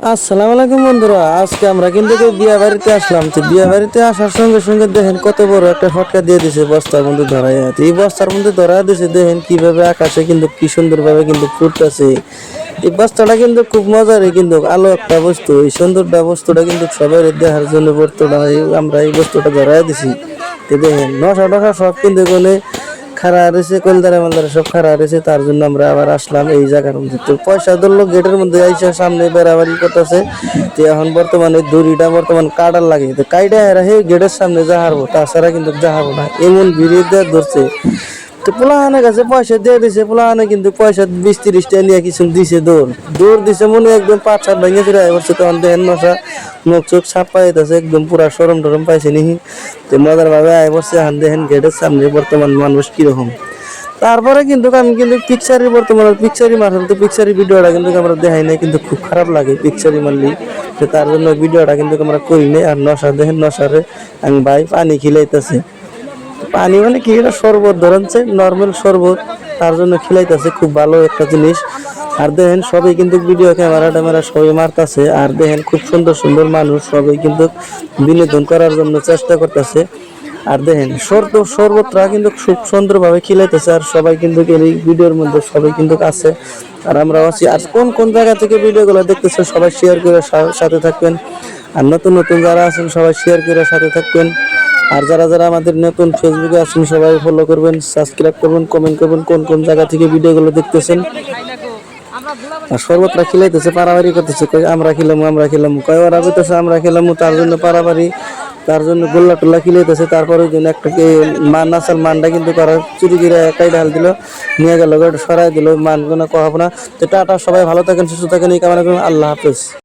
আসসালামু আলাইকুম বন্ধুরা, আজকে আমরা কিন্তু বিয়া বাড়িতে আসলাম। তো বিয়া বাড়িতে আসার সঙ্গে সঙ্গে দেখেন কত বড় একটা ফটকা দিয়ে দিছে বস্তার মধ্যে ধরাই। এই বস্তার মধ্যে ধরা দিছে, দেখেন কিভাবে আকাশে কিন্তু কি সুন্দর ভাবে কিন্তু ফুটতেছে। এই বস্তাটা কিন্তু খুব মজারই, কিন্তু আলো একটা বস্তু। এই সুন্দরটা বস্তুটা কিন্তু সবাই দেখার জন্য আমরা এই বস্তুটা ধরাই দিছি। তো দেখেন নশা টশা সব কিন্তু কোনে খাড়া রয়েছে, কলদারে মালদারে সব খাড়া রয়েছে। তার জন্য আমরা আবার আসলাম এই জায়গার মধ্যে। তো পয়সা ধরলো গেটের মধ্যে আইসা সামনে বেড়াবাড়ি করতেছে। তো এখন বর্তমানে দড়িটা কাটার লাগে, তো কাইটা এরা হে গেটের সামনে যাহারবো, তাছাড়া কিন্তু যাহাবো না, এমন ভিড়ে দিয়ে ধরছে। তো পোলাহানের কাছে পয়সা দিয়ে দিছে, পোলাহানে কিন্তু পয়সা 20-30 টাকা নিয়ে কিছু দিছে, দৌড় দৌড় দিছে মনে একদম 5-7 ভেঙে ফিরে পড়ছে। তখন দেখেন মশা মুখ চোখ ছাপ পাইতেছে, একদম পুরা সরম টরম পাইছে নিহি। তো মজার ভাবে আয় পড়ছে। এখন দেখেন গেটের সামনে বর্তমান মানুষ কিরকম। তারপরে কিন্তু আমি কিন্তু পিকচারি মারলাম। তো পিকচারি ভিডিওটা কিন্তু আমরা দেখাই নাই, কিন্তু খুব খারাপ লাগে পিকচারি মারলি। তো তার জন্য ভিডিওটা কিন্তু আমরা করি নাই। আর নশা দেখেন, নশারে আমি ভাই পানি খিলাইতেছে। পানি মানে কি, এটা শরবত ধরনছে, নর্মাল শরবত, তার জন্য খিলাইতেছে। খুব ভালো একটা জিনিস। আর দেখেন সবাই কিন্তু ভিডিও ক্যামেরা ট্যামেরা সবাই মারতেছে। আর দেখেন খুব সুন্দর সুন্দর মানুষ সবাই কিন্তু বিনোদন করার জন্য চেষ্টা করতেছে। আর দেখেন শরবতটা কিন্তু খুব সুন্দরভাবে খিলাইতেছে। আর সবাই কিন্তু এই ভিডিওর মধ্যে সবাই কিন্তু আছে। আর আমরাও আছি। আর কোন কোন জায়গা থেকে ভিডিওগুলো দেখতেছে সবাই শেয়ার করে সাথে থাকবেন। আর নতুন নতুন যারা আছেন সবাই শেয়ার করে সাথে থাকবেন। আর যারা যারা আমাদের নতুন ফেসবুকে আছেন সবাই ফলো করবেন, সাবস্ক্রাইব করবেন, কমেন্ট করবেন কোন কোন জায়গা থেকে ভিডিওগুলো দেখতেছেন। আর শরবতটা খিলাইতেছে, পারাবাড়ি করতেছে, কই আমরা খিলাম কয় ওরা বলতেছে আমরা খিলাম, তার জন্য পারাবাড়ি, তার জন্য গোল্লা টোল্লা খিলাইতেছে। তারপরে ওই জন্য একটা মান আসার মানটা কিন্তু করার চুরি করে একটাই ঢাল দিল, নিয়ে গেল, সরাই দিল, মান কোনো কহাবো না। তো টাটা, সবাই ভালো থাকেন, সুস্থ থাকেন, এই কামনা করুন। আল্লাহ হাফেজ।